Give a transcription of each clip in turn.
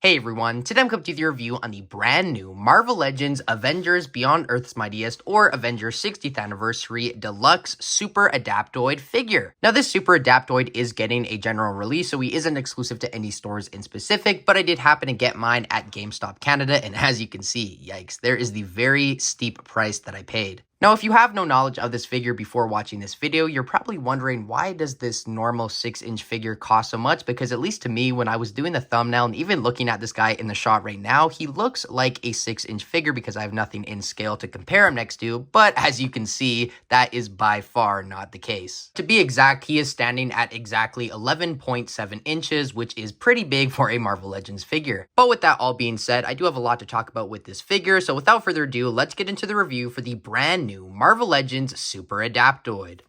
Hey everyone, today I'm coming to you with a review on the brand new Marvel Legends Avengers Beyond Earth's Mightiest or Avengers 60th Anniversary Deluxe Super-Adaptoid figure. Now this Super-Adaptoid is getting a general release, so he isn't exclusive to any stores in specific, but I did happen to get mine at GameStop Canada, and as you can see, yikes, there is the very steep price that I paid. Now, if you have no knowledge of this figure before watching this video, you're probably wondering why does this normal 6-inch figure cost so much? Because at least to me, when I was doing the thumbnail and even looking at this guy in the shot right now, he looks like a 6-inch figure because I have nothing in scale to compare him next to. But as you can see, that is by far not the case. To be exact, he is standing at exactly 11.7 inches, which is pretty big for a Marvel Legends figure. But with that all being said, I do have a lot to talk about with this figure. So without further ado, let's get into the review for the brand new Marvel Legends Super-Adaptoid.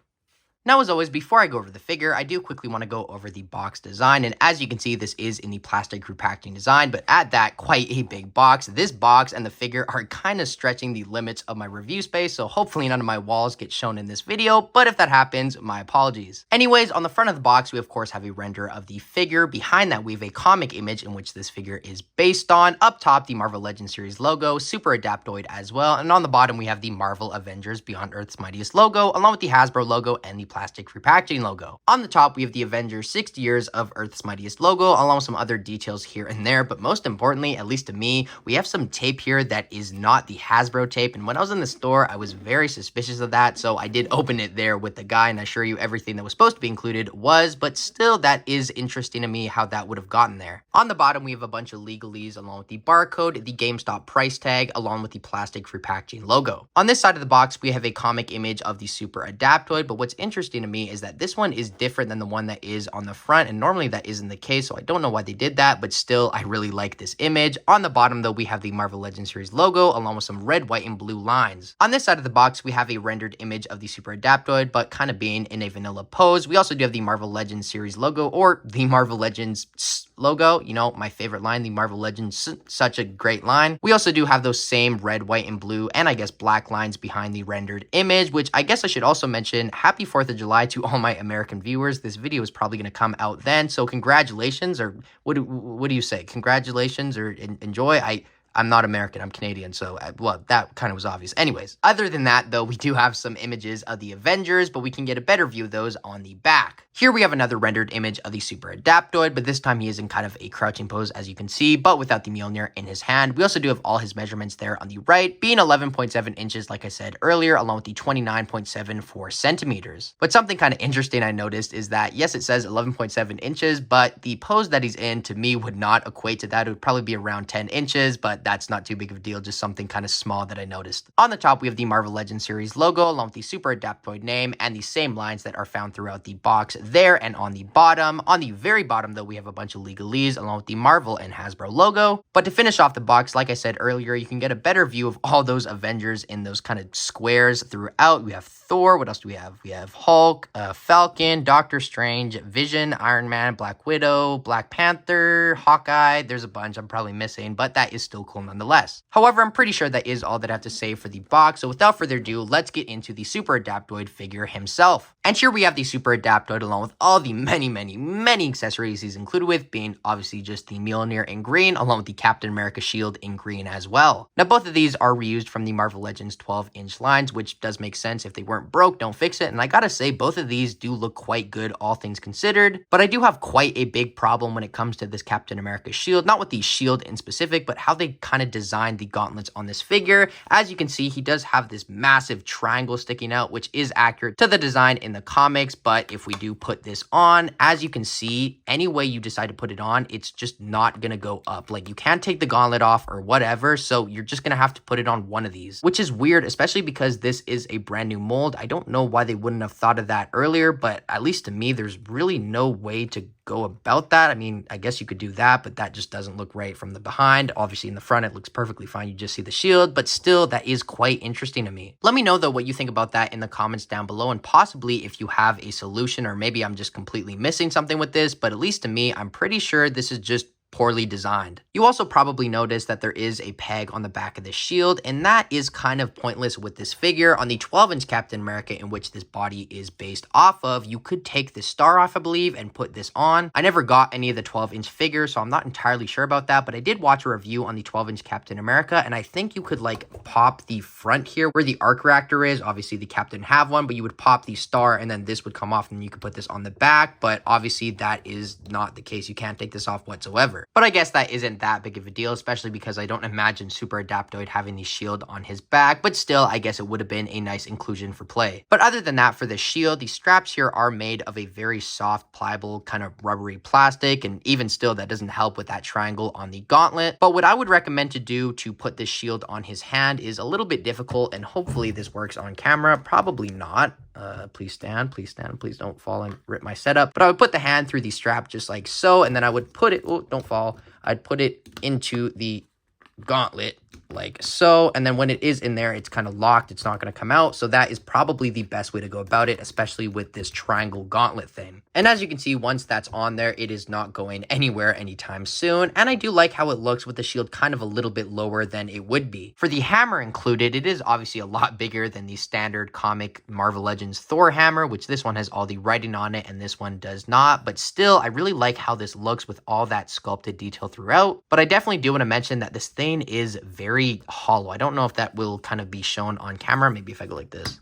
Now, as always, before I go over the figure, I do quickly want to go over the box design, and as you can see, this is in the plastic group packaging design, but at that, quite a big box. This box and the figure are kind of stretching the limits of my review space, so hopefully none of my walls get shown in this video, but if that happens, my apologies. Anyways, on the front of the box, we of course have a render of the figure. Behind that, we have a comic image in which this figure is based on. Up top, the Marvel Legends series logo, Super-Adaptoid as well, and on the bottom, we have the Marvel Avengers Beyond Earth's Mightiest logo, along with the Hasbro logo and the plastic repackaging logo. On the top, we have the Avengers 60 Years of Earth's Mightiest logo, along with some other details here and there, but most importantly, at least to me, we have some tape here that is not the Hasbro tape, and when I was in the store, I was very suspicious of that, so I did open it there with the guy, and I assure you everything that was supposed to be included was, but still, that is interesting to me how that would have gotten there. On the bottom, we have a bunch of legalese along with the barcode, the GameStop price tag, along with the plastic repackaging logo. On this side of the box, we have a comic image of the Super-Adaptoid, but what's interesting to me is that this one is different than the one that is on the front, and normally that isn't the case, so I don't know why they did that, but still, I really like this image. On the bottom, though, we have the Marvel Legends series logo, along with some red, white, and blue lines. On this side of the box, we have a rendered image of the Super-Adaptoid, but kind of being in a vanilla pose. We also do have the Marvel Legends series logo, or the Marvel Legends logo, you know, my favorite line, the Marvel Legends, such a great line. We also do have those same red, white, and blue, and I guess black lines behind the rendered image, which I guess I should also mention, happy 4th of July to all my American viewers. This video is probably going to come out then, so congratulations, or what do you say? Congratulations, or enjoy? I'm not American, I'm Canadian, so, well, that kind of was obvious. Anyways, other than that, though, we do have some images of the Avengers, but we can get a better view of those on the back. Here we have another rendered image of the Super-Adaptoid, but this time he is in kind of a crouching pose, as you can see, but without the Mjolnir in his hand. We also do have all his measurements there on the right, being 11.7 inches, like I said earlier, along with the 29.74 centimeters. But something kind of interesting I noticed is that, yes, it says 11.7 inches, but the pose that he's in, to me, would not equate to that. It would probably be around 10 inches, but that's not too big of a deal, just something kind of small that I noticed. On the top, we have the Marvel Legends series logo, along with the Super-Adaptoid name, and the same lines that are found throughout the box there and on the bottom. On the very bottom, though, we have a bunch of legalese, along with the Marvel and Hasbro logo. But to finish off the box, like I said earlier, you can get a better view of all those Avengers in those kind of squares throughout. We have Thor, what else do we have? We have Hulk, Falcon, Doctor Strange, Vision, Iron Man, Black Widow, Black Panther, Hawkeye. There's a bunch I'm probably missing, but that is still cool nonetheless. However, I'm pretty sure that is all that I have to say for the box, so without further ado, let's get into the Super-Adaptoid figure himself. And here we have the Super-Adaptoid along with all the many accessories he's included with, being obviously just the Mjolnir in green, along with the Captain America shield in green as well. Now, both of these are reused from the Marvel Legends 12-inch lines, which does make sense. If they weren't broke, don't fix it. And I gotta say, both of these do look quite good, all things considered. But I do have quite a big problem when it comes to this Captain America shield, not with the shield in specific, but how they kind of designed the gauntlets on this figure. As you can see, he does have this massive triangle sticking out, which is accurate to the design in the comics. But if we do put this on, as you can see, any way you decide to put it on, it's just not gonna go up. Like, you can't take the gauntlet off or whatever, so you're just gonna have to put it on one of these, which is weird, especially because this is a brand new mold. I don't know why they wouldn't have thought of that earlier, but at least to me, there's really no way to go about that. I mean, I guess you could do that, but that just doesn't look right from the behind. Obviously, in the front, it looks perfectly fine. You just see the shield, but still, that is quite interesting to me. Let me know, though, what you think about that in the comments down below, and possibly if you have a solution, or maybe I'm just completely missing something with this, but at least to me, I'm pretty sure this is just poorly designed. You also probably noticed that there is a peg on the back of the shield, and that is kind of pointless with this figure. On the 12-inch Captain America, in which this body is based off of, you could take the star off, I believe, and put this on. I never got any of the 12-inch figures, so I'm not entirely sure about that, but I did watch a review on the 12-inch Captain America, and I think you could like pop the front here where the arc reactor is. Obviously the Captain have one, but you would pop the star and then this would come off and you could put this on the back, but obviously that is not the case. You can't take this off whatsoever. But I guess that isn't that big of a deal, especially because I don't imagine Super-Adaptoid having the shield on his back, but still, I guess it would have been a nice inclusion for play. But other than that, for the shield, the straps here are made of a very soft, pliable, kind of rubbery plastic, and even still, that doesn't help with that triangle on the gauntlet. But what I would recommend to do to put this shield on his hand is a little bit difficult, and hopefully this works on camera. Probably not. Please stand, please don't fall and rip my setup. But I would put the hand through the strap just like so, and then I would put it, oh, don't fall. I'd put it into the gauntlet like so, and then when it is in there, it's kind of locked, it's not going to come out. So that is probably the best way to go about it, especially with this triangle gauntlet thing. And as you can see, once that's on there, it is not going anywhere anytime soon. And I do like how it looks with the shield kind of a little bit lower than it would be. For the hammer included, it is obviously a lot bigger than the standard comic Marvel Legends Thor hammer, which this one has all the writing on it and this one does not. But still, I really like how this looks with all that sculpted detail throughout. But I definitely do want to mention that this thing is very hollow. I don't know if that will kind of be shown on camera. Maybe if I go like this.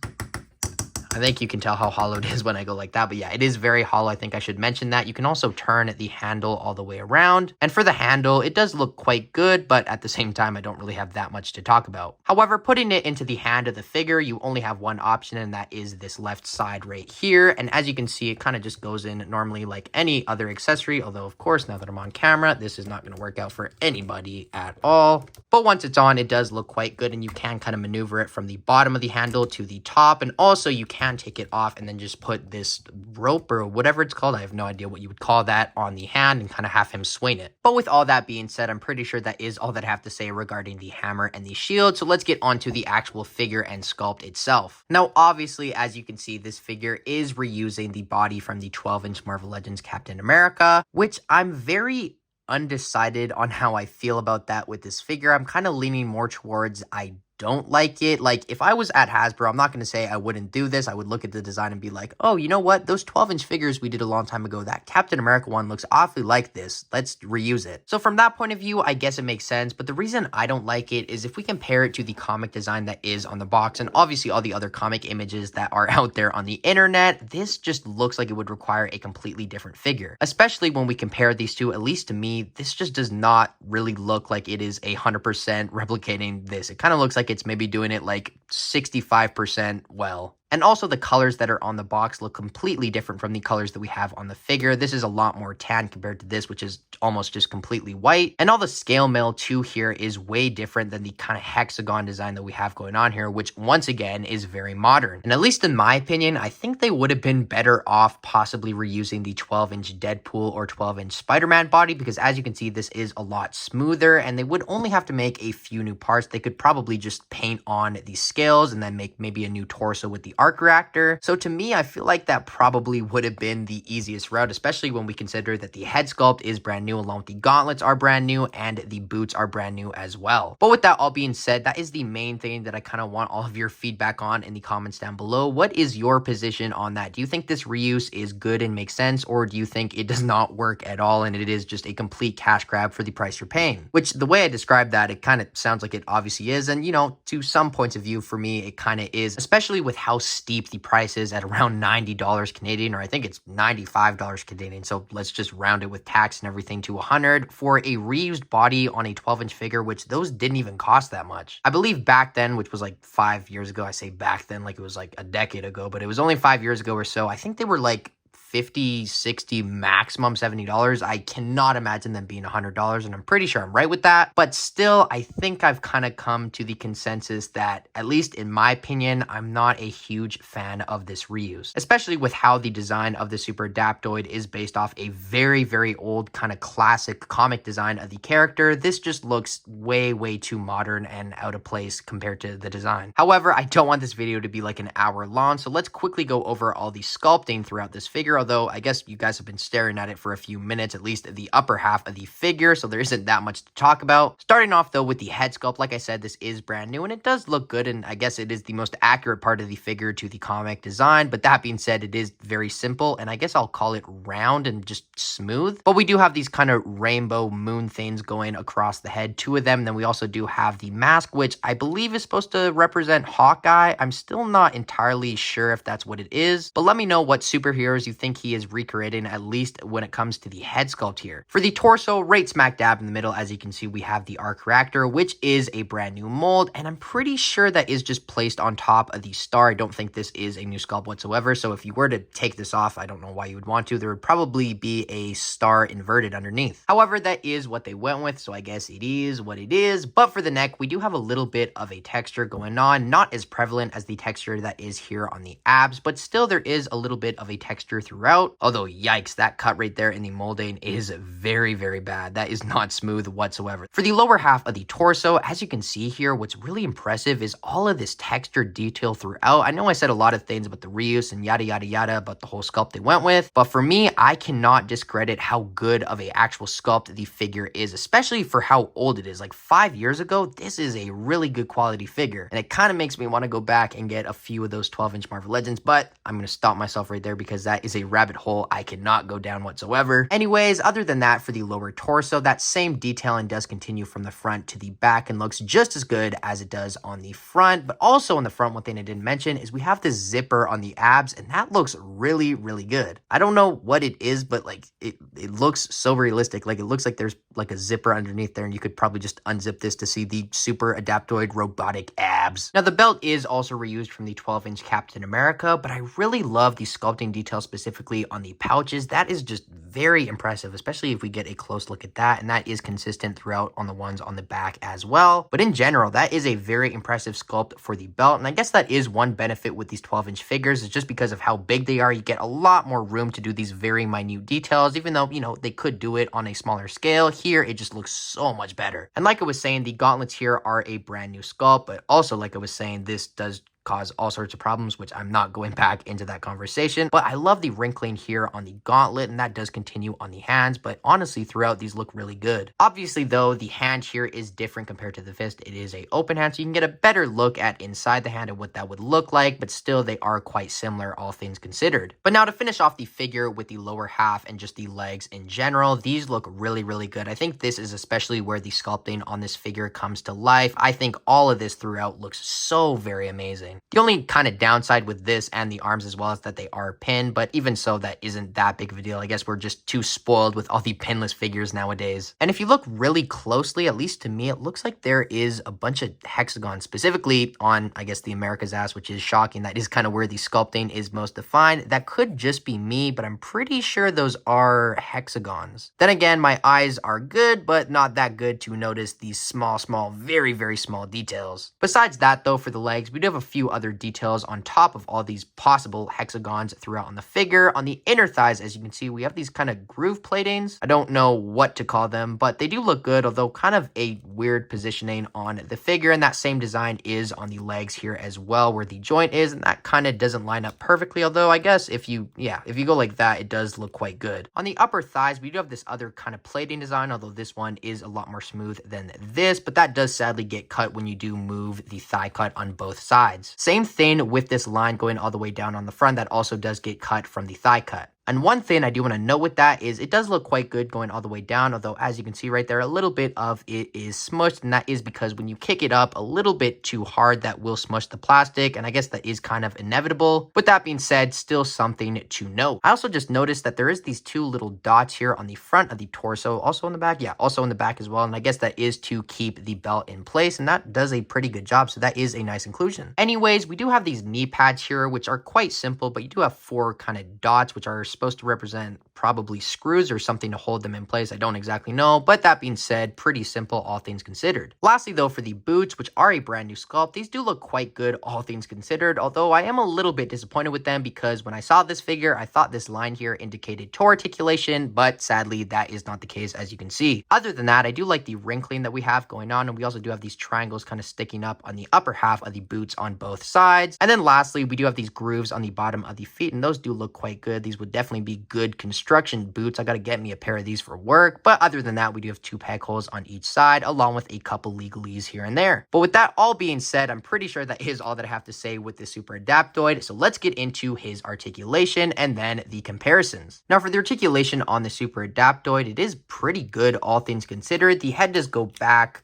I think you can tell how hollow it is when I go like that, but yeah, it is very hollow. I think I should mention that. You can also turn the handle all the way around, and for the handle, it does look quite good, but at the same time, I don't really have that much to talk about. However, putting it into the hand of the figure, you only have one option, and that is this left side right here, and as you can see, it kind of just goes in normally like any other accessory, although of course, now that I'm on camera, this is not going to work out for anybody at all. But once it's on, it does look quite good, and you can kind of maneuver it from the bottom of the handle to the top, and also you can take it off and then just put this rope or whatever it's called, I have no idea what you would call that, on the hand and kind of have him swing it. But with all that being said, I'm pretty sure that is all that I have to say regarding the hammer and the shield, so let's get onto the actual figure and sculpt itself. Now obviously, as you can see, this figure is reusing the body from the 12-inch Marvel Legends Captain America, which I'm very undecided on how I feel about that with this figure. I'm kind of leaning more towards I don't like it. Like, if I was at Hasbro, I'm not going to say I wouldn't do this. I would look at the design and be like, oh, you know what? Those 12-inch figures we did a long time ago, that Captain America one looks awfully like this. Let's reuse it. So from that point of view, I guess it makes sense. But the reason I don't like it is if we compare it to the comic design that is on the box and obviously all the other comic images that are out there on the internet, this just looks like it would require a completely different figure. Especially when we compare these two, at least to me, this just does not really look like it is 100% replicating this. It kind of looks like it's maybe doing it like 65% well. And also the colors that are on the box look completely different from the colors that we have on the figure. This is a lot more tan compared to this, which is almost just completely white. And all the scale mail too here is way different than the kind of hexagon design that we have going on here, which once again is very modern. And at least in my opinion, I think they would have been better off possibly reusing the 12-inch Deadpool or 12-inch Spider-Man body, because as you can see, this is a lot smoother and they would only have to make a few new parts. They could probably just paint on the scales and then make maybe a new torso with the arc reactor. So to me, I feel like that probably would have been the easiest route, especially when we consider that the head sculpt is brand new, along with the gauntlets are brand new and the boots are brand new as well. But with that all being said, that is the main thing that I kind of want all of your feedback on in the comments down below. What is your position on that? Do you think this reuse is good and makes sense, or do you think it does not work at all and it is just a complete cash grab for the price you're paying? Which, the way I described that, it kind of sounds like it obviously is, and you know, to some points of view, for me, it kind of is, especially with how steep the price is at around $90 Canadian, or I think it's $95 Canadian. So let's just round it with tax and everything to 100 for a reused body on a 12-inch figure, which those didn't even cost that much. I believe back then, which was like 5 years ago, I say back then like it was like a decade ago, but it was only 5 years ago or so. I think they were like 50, 60, maximum $70. I cannot imagine them being $100, and I'm pretty sure I'm right with that. But still, I think I've kind of come to the consensus that, at least in my opinion, I'm not a huge fan of this reuse, especially with how the design of the Super-Adaptoid is based off a very, very old kind of classic comic design of the character. This just looks way, way too modern and out of place compared to the design. However, I don't want this video to be like an hour long, so let's quickly go over all the sculpting throughout this figure. figure, although I guess you guys have been staring at it for a few minutes, at least the upper half of the figure, so there isn't that much to talk about. Starting off though with the head sculpt, like I said, this is brand new and it does look good, and I guess it is the most accurate part of the figure to the comic design, but that being said, it is very simple, and I guess I'll call it round and just smooth. But we do have these kind of rainbow moon things going across the head, two of them. Then we also do have the mask, which I believe is supposed to represent Hawkeye. I'm still not entirely sure if that's what it is, but let me know what superheroes you think he is recreating, at least when it comes to the head sculpt here. For the torso, right smack dab in the middle, as you can see, we have the arc reactor, which is a brand new mold, and I'm pretty sure that is just placed on top of the star. I don't think this is a new sculpt whatsoever, so if you were to take this off, I don't know why you would want to. There would probably be a star inverted underneath. However, that is what they went with, so I guess it is what it is. But for the neck, we do have a little bit of a texture going on, not as prevalent as the texture that is here on the abs, but still there is a little bit of a texture throughout. Although, yikes, that cut right there in the molding is very, very bad. That is not smooth whatsoever. For the lower half of the torso, as you can see here, what's really impressive is all of this texture detail throughout. I know I said a lot of things about the reuse and yada yada yada about the whole sculpt they went with, but for me, I cannot discredit how good of a actual sculpt the figure is, especially for how old it is. Like 5 years ago, this is a really good quality figure, and it kind of makes me want to go back and get a few of those 12-inch Marvel Legends, but I'm going to stop myself right there because that is a rabbit hole I cannot go down whatsoever. Anyways, other than that, for the lower torso, that same detailing does continue from the front to the back and looks just as good as it does on the front. But also on the front, one thing I didn't mention is we have the zipper on the abs, and that looks really, really good. I don't know what it is, but like it looks so realistic. Like it looks like there's like a zipper underneath there, and you could probably just unzip this to see the Super-Adaptoid robotic abs. Now the belt is also reused from the 12-inch Captain America, but I really love the sculpting detail specifically on the pouches. That is just very impressive, especially if we get a close look at that, and that is consistent throughout on the ones on the back as well. But in general, that is a very impressive sculpt for the belt, and I guess that is one benefit with these 12-inch figures, is just because of how big they are, you get a lot more room to do these very minute details, even though, you know, they could do it on a smaller scale. Here, it just looks so much better. And like I was saying, the gauntlets here are a brand new sculpt, but also like I was saying, this does cause all sorts of problems, which I'm not going back into that conversation. But I love the wrinkling here on the gauntlet, and that does continue on the hands, but honestly throughout these look really good. Obviously though, the hand here is different compared to the fist. It is a open hand, so you can get a better look at inside the hand and what that would look like, but still they are quite similar, all things considered. But now to finish off the figure with the lower half and just the legs in general, these look really, really good. I think this is especially where the sculpting on this figure comes to life. I think all of this throughout looks so very amazing. The only kind of downside with this and the arms as well is that they are pinned, but even so, that isn't that big of a deal. I guess we're just too spoiled with all the pinless figures nowadays. And if you look really closely, at least to me, it looks like there is a bunch of hexagons, specifically on, I guess, the America's ass, which is shocking. That is kind of where the sculpting is most defined. That could just be me, but I'm pretty sure those are hexagons. Then again, my eyes are good, but not that good to notice these small, very, very small details. Besides that, though, for the legs, we do have a few other details on top of all these possible hexagons throughout on the figure. On the inner thighs, as you can see, we have these kind of groove platings. I don't know what to call them, but they do look good, although kind of a weird positioning on the figure. And that same design is on the legs here as well, where the joint is, and that kind of doesn't line up perfectly, although I guess if you go like that, it does look quite good. On the upper thighs, we do have this other kind of plating design, although this one is a lot more smooth than this, but that does sadly get cut when you do move the thigh cut on both sides. Same thing with this line going all the way down on the front, that also does get cut from the thigh cut. And one thing I do want to note with that is it does look quite good going all the way down, although as you can see right there, a little bit of it is smushed, and that is because when you kick it up a little bit too hard, that will smush the plastic, and I guess that is kind of inevitable. With that being said, still something to note. I also just noticed that there is these two little dots here on the front of the torso, also on the back, also in the back as well, and I guess that is to keep the belt in place, and that does a pretty good job, so that is a nice inclusion. Anyways, we do have these knee pads here, which are quite simple, but you do have 4 kind of dots, which are supposed to represent probably screws or something to hold them in place. I don't exactly know, but that being said, pretty simple, all things considered. Lastly though, for the boots, which are a brand new sculpt, these do look quite good, all things considered, although I am a little bit disappointed with them because when I saw this figure, I thought this line here indicated toe articulation, but sadly that is not the case, as you can see. Other than that, I do like the wrinkling that we have going on, and we also do have these triangles kind of sticking up on the upper half of the boots on both sides. And then lastly, we do have these grooves on the bottom of the feet, and those do look quite good. These would definitely definitely be good construction boots. I gotta get me a pair of these for work. But other than that, we do have 2 peg holes on each side, along with a couple legalese here and there. But with that all being said, I'm pretty sure that is all that I have to say with the Super-Adaptoid. So let's get into his articulation and then the comparisons. Now for the articulation on the Super-Adaptoid, it is pretty good all things considered. The head does go back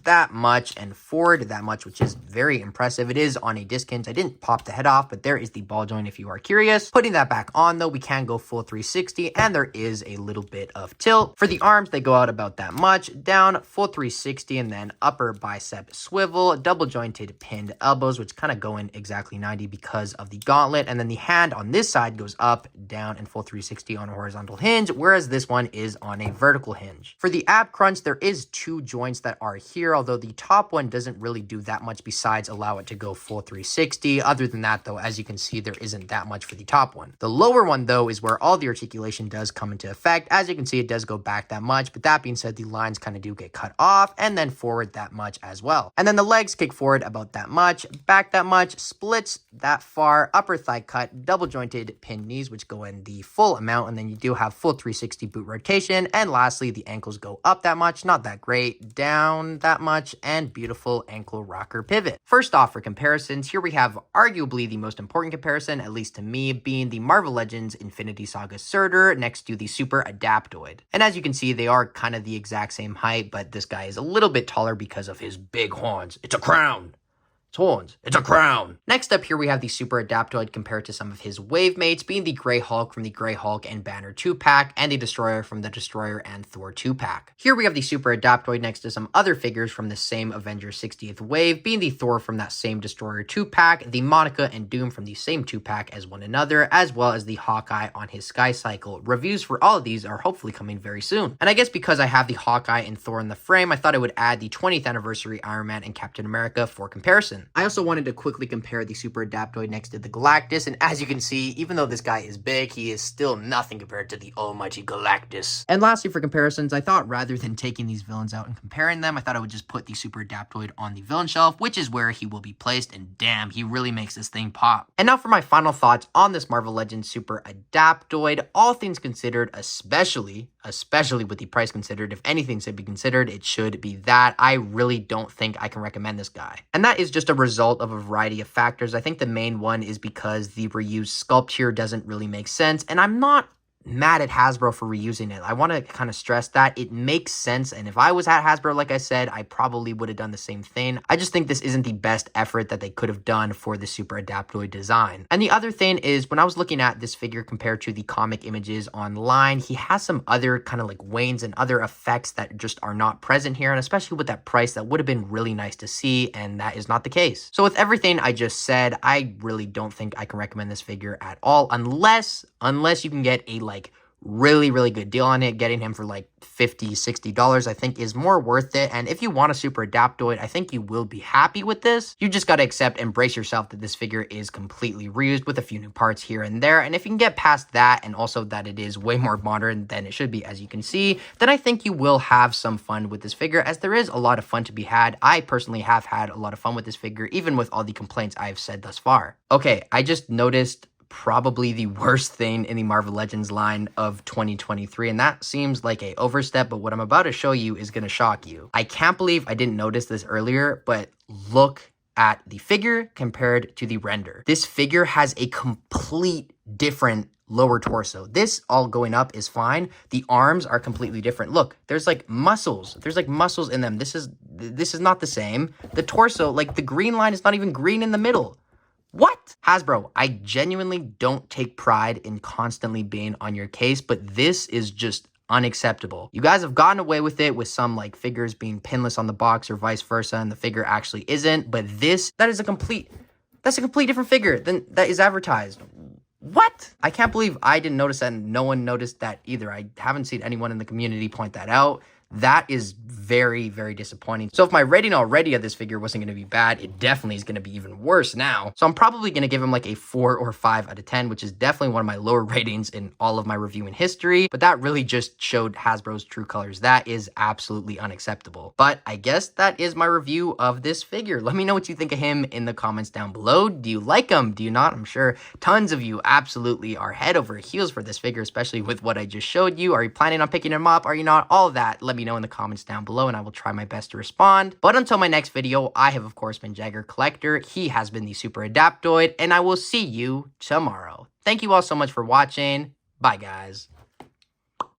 that much and forward that much, which is very impressive. It is on a disc hinge. I didn't pop the head off, but there is the ball joint if you are curious. Putting that back on though, we can go full 360 and there is a little bit of tilt. For the arms, they go out about that much, down full 360 and then upper bicep swivel, double jointed pinned elbows, which kind of go in exactly 90 because of the gauntlet. And then the hand on this side goes up, down and full 360 on a horizontal hinge, whereas this one is on a vertical hinge. For the ab crunch, there is 2 joints that are here, although the top one doesn't really do that much besides allow it to go full 360. Other than that though, as you can see, there isn't that much for the top one. The lower one though is where all the articulation does come into effect. As you can see, it does go back that much, but that being said, the lines kind of do get cut off and then forward that much as well. And then the legs kick forward about that much, back that much, splits that far, upper thigh cut, double jointed pinned knees, which go in the full amount, and then you do have full 360 boot rotation. And lastly, the ankles go up that much, not that great, down that much, and beautiful ankle rocker pivot. First off, for comparisons, here we have arguably the most important comparison, at least to me, being the Marvel Legends Infinity Saga Surtur next to the Super-Adaptoid. And as you can see, they are kind of the exact same height, but this guy is a little bit taller because of his big horns. It's a crown. Horns. It's a crown. Next up here, we have the Super-Adaptoid compared to some of his wave mates, being the Grey Hulk from the Grey Hulk and Banner 2-pack, and the Destroyer from the Destroyer and Thor 2-pack. Here we have the Super-Adaptoid next to some other figures from the same Avengers 60th wave, being the Thor from that same Destroyer 2-pack, the Monica and Doom from the same 2-pack as one another, as well as the Hawkeye on his Sky Cycle. Reviews for all of these are hopefully coming very soon. And I guess because I have the Hawkeye and Thor in the frame, I thought I would add the 20th anniversary Iron Man and Captain America for comparison. I also wanted to quickly compare the Super-Adaptoid next to the Galactus, and as you can see, even though this guy is big, he is still nothing compared to the almighty Galactus. And lastly, for comparisons, I thought rather than taking these villains out and comparing them, I thought I would just put the Super-Adaptoid on the villain shelf, which is where he will be placed, and damn, he really makes this thing pop. And now for my final thoughts on this Marvel Legends Super-Adaptoid. All things considered, especially with the price considered, if anything should be considered, it should be that. I really don't think I can recommend this guy. And that is just a result of a variety of factors. I think the main one is because the reused sculpt here doesn't really make sense, and I'm not mad at Hasbro for reusing it. I want to kind of stress that it makes sense, and if I was at Hasbro, like I said, I probably would have done the same thing. I just think this isn't the best effort that they could have done for the Super-Adaptoid design. And the other thing is, when I was looking at this figure compared to the comic images online, he has some other kind of like wanes and other effects that just are not present here, and especially with that price, that would have been really nice to see, and that is not the case. So with everything I just said, I really don't think I can recommend this figure at all, unless you can get a really good deal on it. Getting him for like $50-$60 I think is more worth it. And if you want a Super-Adaptoid, I think you will be happy with this. You just got to embrace yourself that this figure is completely reused with a few new parts here and there. And if you can get past that, and also that it is way more modern than it should be, as you can see, then I think you will have some fun with this figure, as there is a lot of fun to be had. I personally have had a lot of fun with this figure, even with all the complaints I've said thus far. Okay, I just noticed probably the worst thing in the Marvel Legends line of 2023, and that seems like a overstep, but what I'm about to show you is going to shock you. I can't believe I didn't notice this earlier, but look at the figure compared to the render. This figure has a complete different lower torso. This all going up is fine. The arms are completely different. Look, there's like muscles. There's like muscles in them. This is not the same. The torso, like the green line is not even green in the middle. What? Hasbro, I genuinely don't take pride in constantly being on your case, but this is just unacceptable. You guys have gotten away with it with some like figures being pinless on the box or vice versa, and the figure actually isn't, but that's a complete different figure than that is advertised. What? I can't believe I didn't notice that and no one noticed that either. I haven't seen anyone in the community point that out. That is very, very disappointing. So if my rating already of this figure wasn't going to be bad, it definitely is going to be even worse now. So I'm probably going to give him like a 4 or 5 out of 10, which is definitely one of my lower ratings in all of my reviewing history. But that really just showed Hasbro's true colors. That is absolutely unacceptable. But I guess that is my review of this figure. Let me know what you think of him in the comments down below. Do you like him? Do you not? I'm sure tons of you absolutely are head over heels for this figure, especially with what I just showed you. Are you planning on picking him up? Are you not? All of that, let me know in the comments down below and I will try my best to respond. But until my next video, I have of course been Jagger Collector. He has been the Super-Adaptoid, and I will see you tomorrow. Thank you all so much for watching. Bye guys.